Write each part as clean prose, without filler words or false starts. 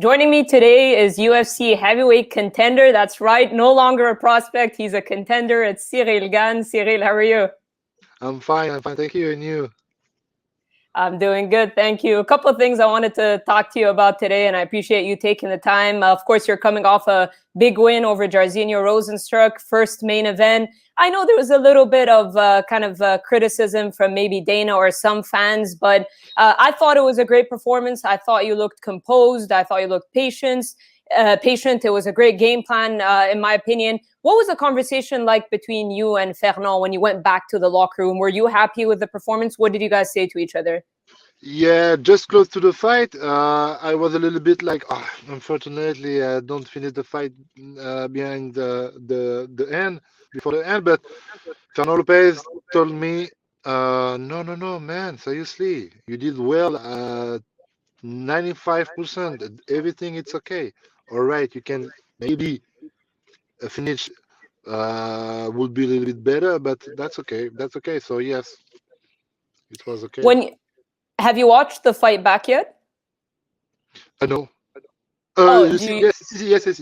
Joining me today is UFC heavyweight contender. That's right, no longer a prospect. He's a contender. It's Ciryl Gane. Ciryl, how are you? I'm fine. Thank you. And you? I'm doing good, thank you. A couple of things I wanted to talk to you about today, and I appreciate you taking the time. Of course, you're coming off a big win over Jairzinho Rozenstruik, first main event. I know there was a little bit of criticism from maybe Dana or some fans, but I thought it was a great performance. I thought you looked composed. I thought you looked patient. It was a great game plan, in my opinion. What was the conversation like between you and Fernand when you went back to the locker room? Were you happy with the performance? What did you guys say to each other? Yeah, just close to the fight. I was a little bit like, unfortunately, I don't finish the fight behind the end, before the end. But Fernando Lopez told me, no, man, seriously, you did well. 95%, everything it's okay. All right, you can maybe finish would be a little bit better, but that's okay. That's okay. So yes, it was okay. When Have you watched the fight back yet? I know. Oh, You do see, you, yes.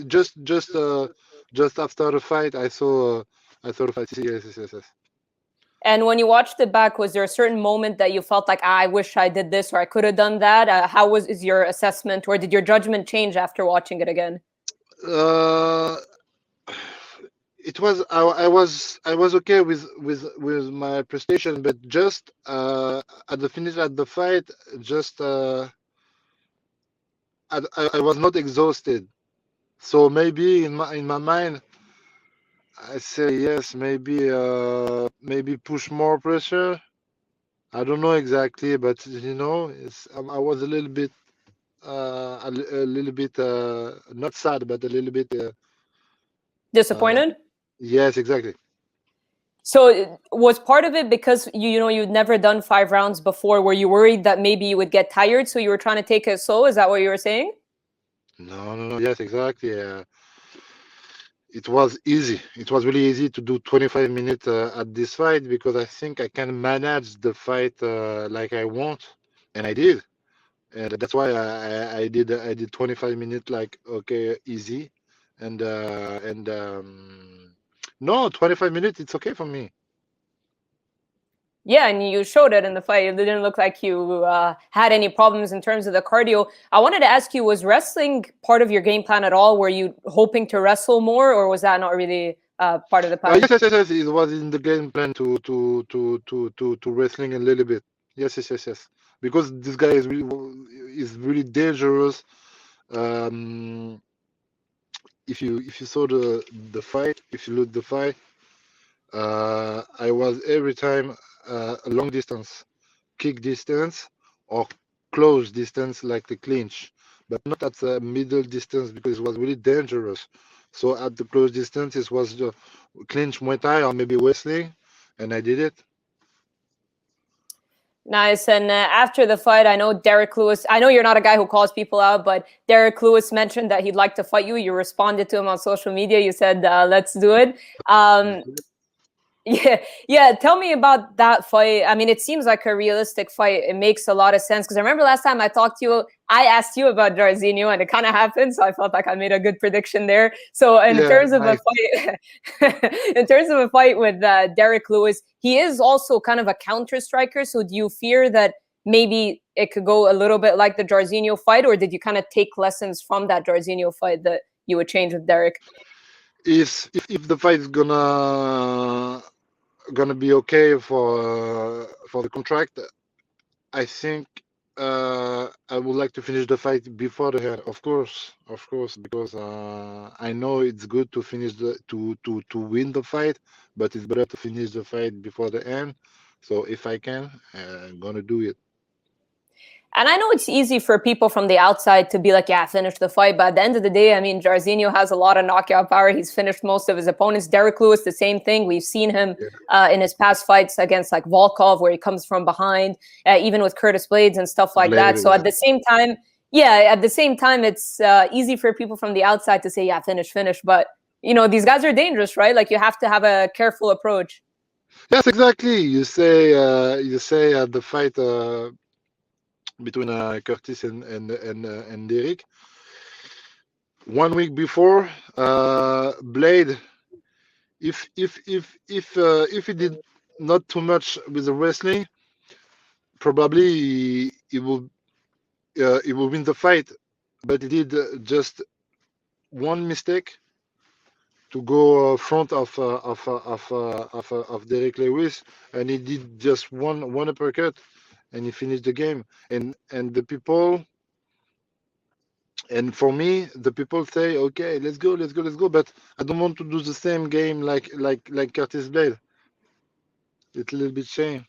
Just after the fight, I saw the fight. Yes. and when you watched it back, was there a certain moment that you felt like, I wish I did this or I could have done that? How is your assessment, or did your judgment change after watching it again? Uh, it was I was okay with my prestation, but just at the finish at the fight, just I was not exhausted. So maybe in my mind, I say yes, maybe push more pressure. I don't know exactly, but I was a little bit a little bit not sad, but a little bit uh, Disappointed? yes, exactly. So was part of it because you'd never done 5 rounds before? Were you worried that maybe you would get tired, so you were trying to take it slow? Is that what you were saying? No, yes, exactly. It was easy. It was really easy to do 25 minutes at this fight because I think I can manage the fight like I want, and I did. And that's why I did 25 minutes like okay, easy, and no, 25 minutes it's okay for me. Yeah, and you showed it in the fight. It didn't look like you had any problems in terms of the cardio. I wanted to ask you, was wrestling part of your game plan at all? Were you hoping to wrestle more, or was that not really part of the plan? Yes. It was in the game plan to wrestling a little bit. Yes. Because this guy is really dangerous. Um, if you saw the fight, if you look the fight, I was every time a long distance, kick distance, or close distance like the clinch, but not at the middle distance because it was really dangerous. So at the close distance, it was the clinch Muay Thai or maybe wrestling, and I did it. Nice. And after the fight, I know Derrick Lewis, I know you're not a guy who calls people out, but Derrick Lewis mentioned that he'd like to fight you. You responded to him on social media. You said, let's do it. Um, yeah. Tell me about that fight. I mean, it seems like a realistic fight. It makes a lot of sense because I remember last time I talked to you, I asked you about Jairzinho, and it kind of happened. So I felt like I made a good prediction there. So in Yeah, terms of a nice. fight, in terms of a fight with Derrick Lewis, he is also kind of a counter striker. So do you fear that maybe it could go a little bit like the Jairzinho fight, or did you kind of take lessons from that Jairzinho fight that you would change with Derrick? If the fight is gonna be okay for the contract, I think I would like to finish the fight before the end, of course, because I know it's good to finish to win the fight, but it's better to finish the fight before the end. So if I can, I'm gonna do it. And I know it's easy for people from the outside to be like, yeah, finish the fight. But at the end of the day, I mean, Jairzinho has a lot of knockout power. He's finished most of his opponents. Derrick Lewis, the same thing. We've seen him Yeah, in his past fights against like Volkov, where he comes from behind, even with Curtis Blades and stuff like that. Blade, So yeah. at the same time, yeah, at the same time, it's easy for people from the outside to say, yeah, finish. But, these guys are dangerous, right? Like you have to have a careful approach. Yes, exactly. You say the fight between Curtis and Derek. 1 week before, Blade, if he did not too much with the wrestling, probably he will win the fight. But he did just one mistake to go front of Derrick Lewis, and he did just one uppercut, and he finished the game. And the people, and for me, the people say, okay, let's go, let's go, let's go. But I don't want to do the same game like Curtis Blade. It's a little bit shame.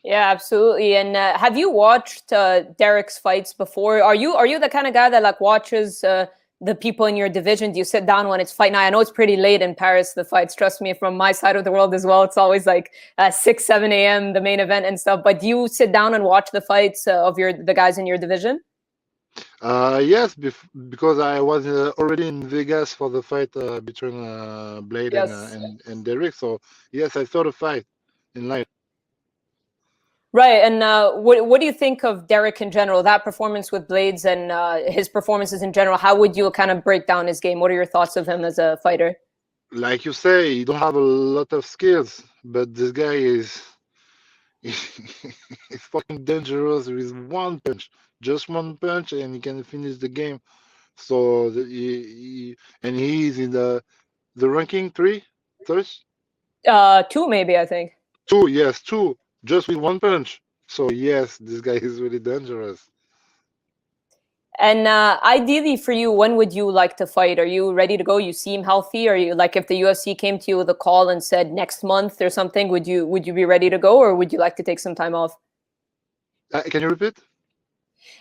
Yeah, absolutely. And have you watched Derrick's fights before? Are you the kind of guy that like watches the people in your division? Do you sit down when it's fight night? I know it's pretty late in Paris, the fights. Trust me, from my side of the world as well, it's always like 6, 7 a.m. the main event and stuff. But do you sit down and watch the fights of the guys in your division? Yes, because I was already in Vegas for the fight between Blade Yes. and Derrick. So yes, I saw the fight in live. Right. And what do you think of Derrick in general, that performance with Blades and his performances in general? How would you kind of break down his game? What are your thoughts of him as a fighter? Like you say, he don't have a lot of skills, but this guy is he's fucking dangerous with one punch, just one punch, and he can finish the game. So and he's in the ranking third, 2, maybe, I think. two, yes, two, just with one punch. So yes, this guy is really dangerous. And ideally for you, when would you like to fight? Are you ready to go? You seem healthy. Are you like, if the UFC came to you with a call and said next month or something, would you be ready to go, or would you like to take some time off? Can you repeat?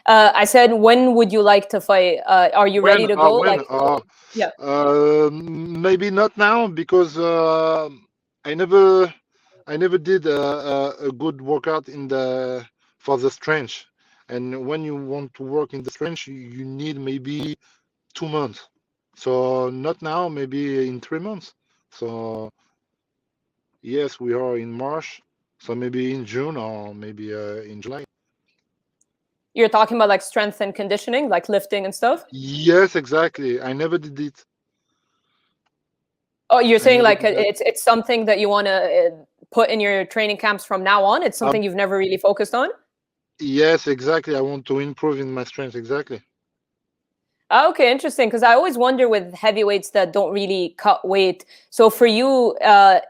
I said, when would you like to fight? Are you ready When? to go? When? Like, yeah. Maybe not now because I never, I never did a good workout in the for the strength. And when you want to work in the strength, you need maybe 2 months. So not now, maybe in 3 months. So yes, we are in March. So maybe in June or maybe in July. You're talking about like strength and conditioning, like lifting and stuff? Yes, exactly. I never did it. Oh, you're I saying never like did that. it's something that you want to put in your training camps from now on? It's Um, something you've never really focused on? yes, exactly. I want to improve in my strength. Exactly. Okay, interesting. Because I always wonder with heavyweights that don't really cut weight. So for you,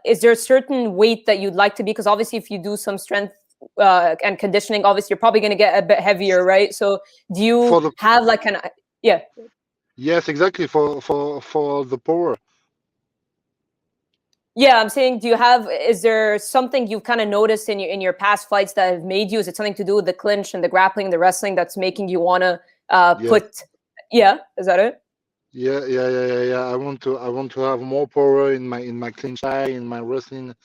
is there a certain weight that you'd like to be? Because obviously, if you do some strength and conditioning, obviously you're probably going to get a bit heavier, right? So do you For the have like an yeah? Yes, exactly. For the power. Yeah, I'm saying, is there something you've kind of noticed in your past fights that have made you? Is it something to do with the clinch and the grappling, the wrestling that's making you want to Yes. yeah, is that it? Yeah. I want to have more power in my clinch eye, in my wrestling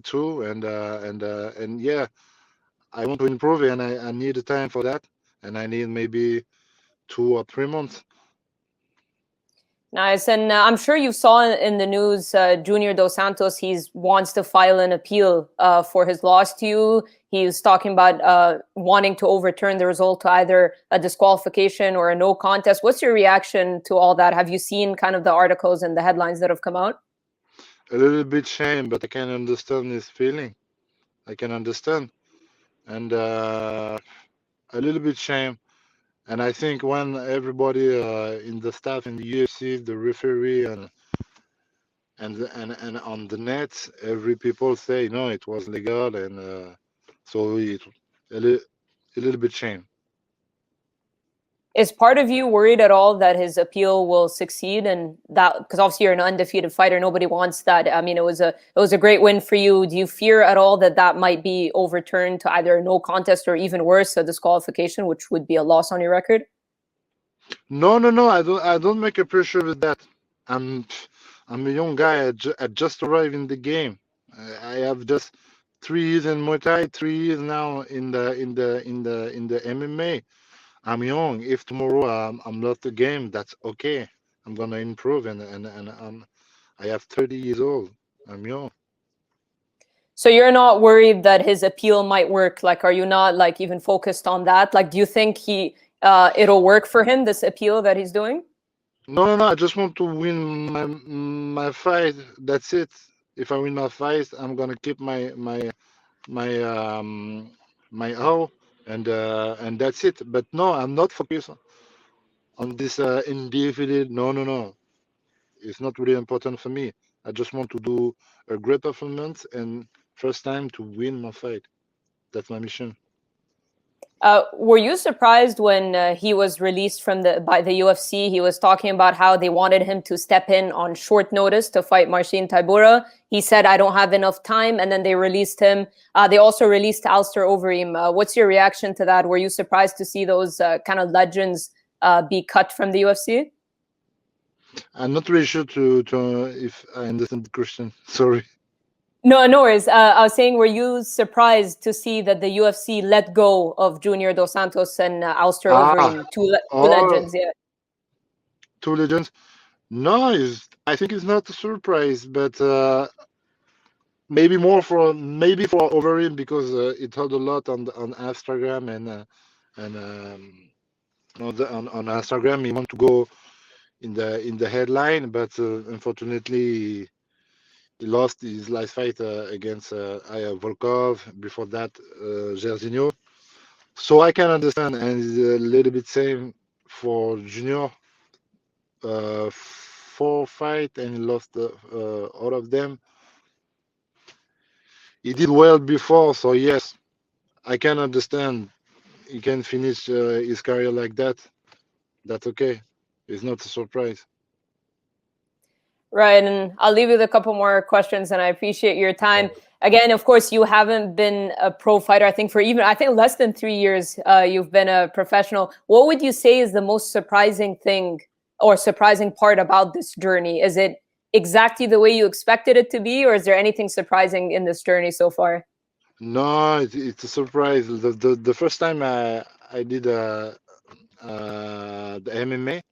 too, and yeah, I want to improve, and I need a time for that, and I need maybe 2 or 3 months. Nice. And I'm sure you saw in the news, Junior Dos Santos, he wants to file an appeal for his loss to you. He's talking about wanting to overturn the result to either a disqualification or a no contest. What's your reaction to all that? Have you seen kind of the articles and the headlines that have come out? A little bit shame, but I can understand his feeling. I can understand, and a little bit shame. And I think when everybody in the staff in the UFC, the referee, and on the net, every people say no, it was legal, and so it a, li- a little bit shame. Is part of you worried at all that his appeal will succeed, and that, because obviously you're an undefeated fighter, nobody wants that. I mean, it was a great win for you. Do you fear at all that that might be overturned to either a no contest or even worse, a disqualification, which would be a loss on your record? No. I don't make a pressure with that. I'm I'm a young guy. I just arrived in the game. I have just 3 years in Muay Thai, 3 years now in the MMA. I'm young. If tomorrow I'm lost the game, that's okay. I'm gonna improve, and I have 30 years old. I'm young. So you're not worried that his appeal might work? Like, are you not like even focused on that? Like, do you think it'll work for him, this appeal that he's doing? No. I just want to win my fight. That's it. If I win my fight, I'm gonna keep my my O, and that's it. But no, I'm not focused on this individual. No. It's not really important for me. I just want to do a great performance and first time to win my fight. That's my mission. Were you surprised when he was released by the UFC? He was talking about how they wanted him to step in on short notice to fight Marcin Tybura. He said, "I don't have enough time," and then they released him. They also released Alistair Overeem. What's your reaction to that? Were you surprised to see those kind of legends be cut from the UFC? I'm not really sure to if I understand the question. Sorry. No, no worries. I was saying, were you surprised to see that the UFC let go of Junior Dos Santos and Alistair Overeem, two legends? Yeah. Two legends. No, I think it's not a surprise, but maybe for Overeem because it had a lot on Instagram and on Instagram. He want to go in the headline, but unfortunately he lost his last fight against Volkov. Before that, Jairzinho. So I can understand, and it's a little bit same for Junior. 4 fight and he lost all of them. He did well before, so yes, I can understand. He can finish his career like that. That's okay. It's not a surprise. Right, and I'll leave you with a couple more questions, and I appreciate your time. Again, of course, you haven't been a pro fighter, I think less than 3 years, you've been a professional. What would you say is the most surprising thing or surprising part about this journey? Is it exactly the way you expected it to be, or is there anything surprising in this journey so far? No, it's a surprise. The first time I did the MMA,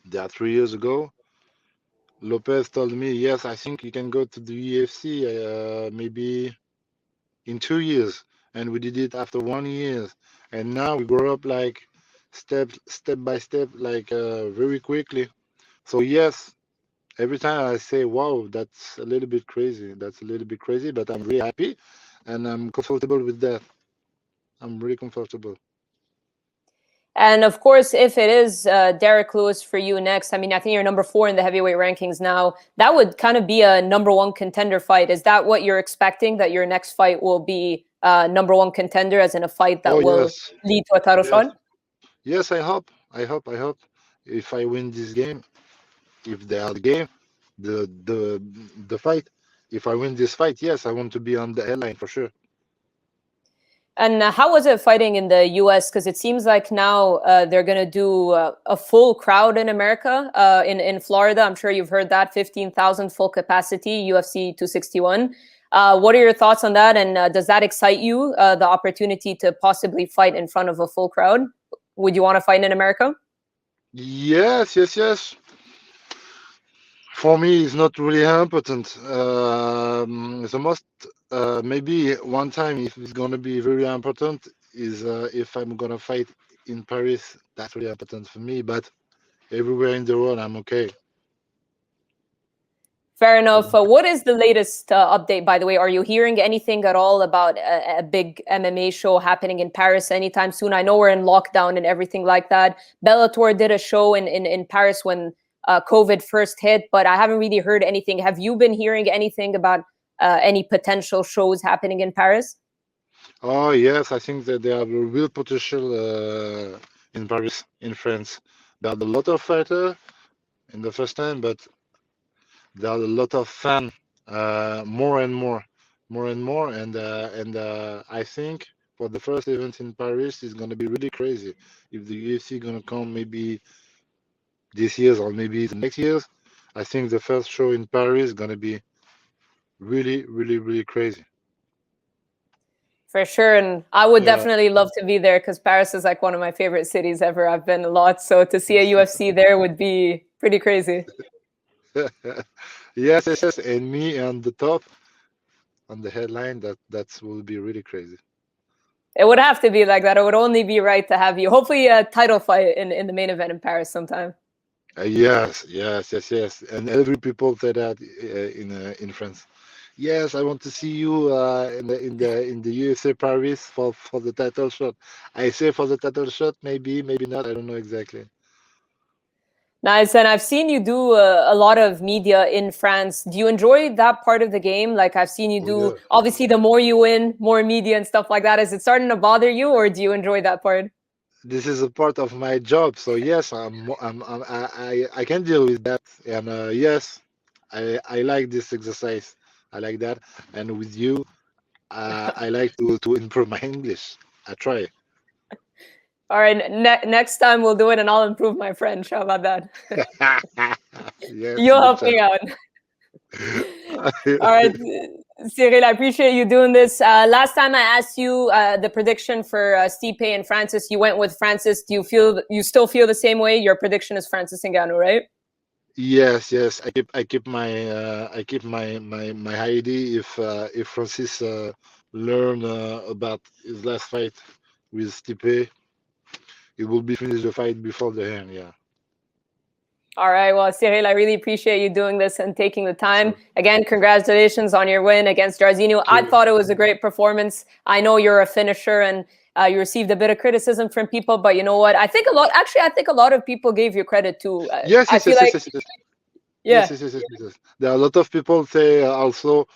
that 3 years ago, Lopez told me, yes, I think you can go to the UFC maybe in 2 years, and we did it after 1 year, and now we grow up like step by step, like very quickly. So yes, every time I say, wow, that's a little bit crazy. That's a little bit crazy, but I'm really happy and I'm comfortable with that. I'm really comfortable. And of course, if it is Derrick Lewis for you next, I mean, I think you're number 4 in the heavyweight rankings now. That would kind of be a number 1 contender fight. Is that what you're expecting, that your next fight will be number 1 contender, as in a fight that will Yes. lead to a title shot? Yes, I hope. If I win this game, if they are the game, the fight, if I win this fight, yes, I want to be on the headline for sure. And how was it fighting in the US? Because it seems like now they're going to do a full crowd in America, in Florida. I'm sure you've heard that, 15,000 full capacity, UFC 261. What are your thoughts on that? And does that excite you, the opportunity to possibly fight in front of a full crowd? Would you want to fight in America? Yes. For me, it's not really important. The most, maybe one time, if it's gonna be very important, is if I'm gonna fight in Paris. That's really important for me. But everywhere in the world, I'm okay. Fair enough. What is the latest update, by the way? Are you hearing anything at all about a big MMA show happening in Paris anytime soon? I know we're in lockdown and everything like that. Bellator did a show in Paris when COVID first hit, but I haven't really heard anything. Have you been hearing anything about any potential shows happening in Paris? Oh yes, I think that there are real potential in Paris, in France. There are a lot of fighters in the first time, but there are a lot of fans, more and more, and I think for the first event in Paris is gonna be really crazy. If the UFC gonna come maybe this year or maybe the next years, I think the first show in Paris is gonna be really crazy. For sure. And I would Yeah. definitely love to be there because Paris is like one of my favorite cities ever. I've been a lot. So to see a UFC there would be pretty crazy. Yes, and me on the top, on the headline, that will be really crazy. It would have to be like that. It would only be right to have you. Hopefully, a title fight in the main event in Paris sometime. Yes, yes, yes, yes. And every people say that in France. Yes, I want to see you in the UFC Paris for the title shot. I say for the title shot, maybe, maybe not. I don't know exactly. Nice. And I've seen you do a lot of media in France. Do you enjoy that part of the game? Like I've seen you Oh do, yeah. obviously, the more you win, more media and stuff like that. Is it starting to bother you, or do you enjoy that part? This is a part of my job. So yes, I can deal with that. And yes, I like this exercise. I like that. And with you, I like to improve my English. I try. All right. Next time we'll do it, and I'll improve my French. How about that? Yes, You'll good help job. me out. All right, Ciryl, I appreciate you doing this. Last time I asked you the prediction for Stipe and Francis, you went with Francis. Do you still feel the same way? Your prediction is Francis Ngannou, right? Yes, yes. I keep my ID. If Francis learn about his last fight with Stipe, it will be finished the fight before the end. Yeah. All right. Well, Ciryl, I really appreciate you doing this and taking the time. So Again, congratulations on your win against Jairzinho. thank I you. thought it was a great performance. I know you're a finisher and you received a bit of criticism from people, but you know what? I think a lot of people gave you credit too. Yes, I yes, feel yes, like, yes, yes, yes, yes, yeah. yes, yes, yes, yes, yes. There are a lot of people say also,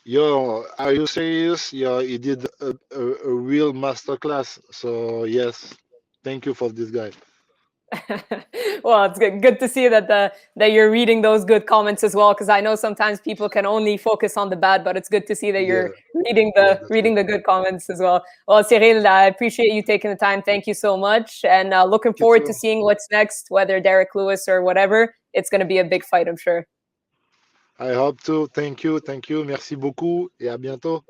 yo, are you serious? Yeah, he did a real masterclass. So yes, thank you for this guy. Well, it's good to see that you're reading those good comments as well, because I know sometimes people can only focus on the bad, but it's good to see that Yeah, you're reading yeah, the that's reading good. the good comments as well. Well, Ciryl, I appreciate you taking the time. Thank you so much, and looking You forward to too. seeing what's next, whether Derrick Lewis or whatever. It's going to be a big fight, I'm sure. I hope to. Thank you, thank you. Merci beaucoup et à bientôt.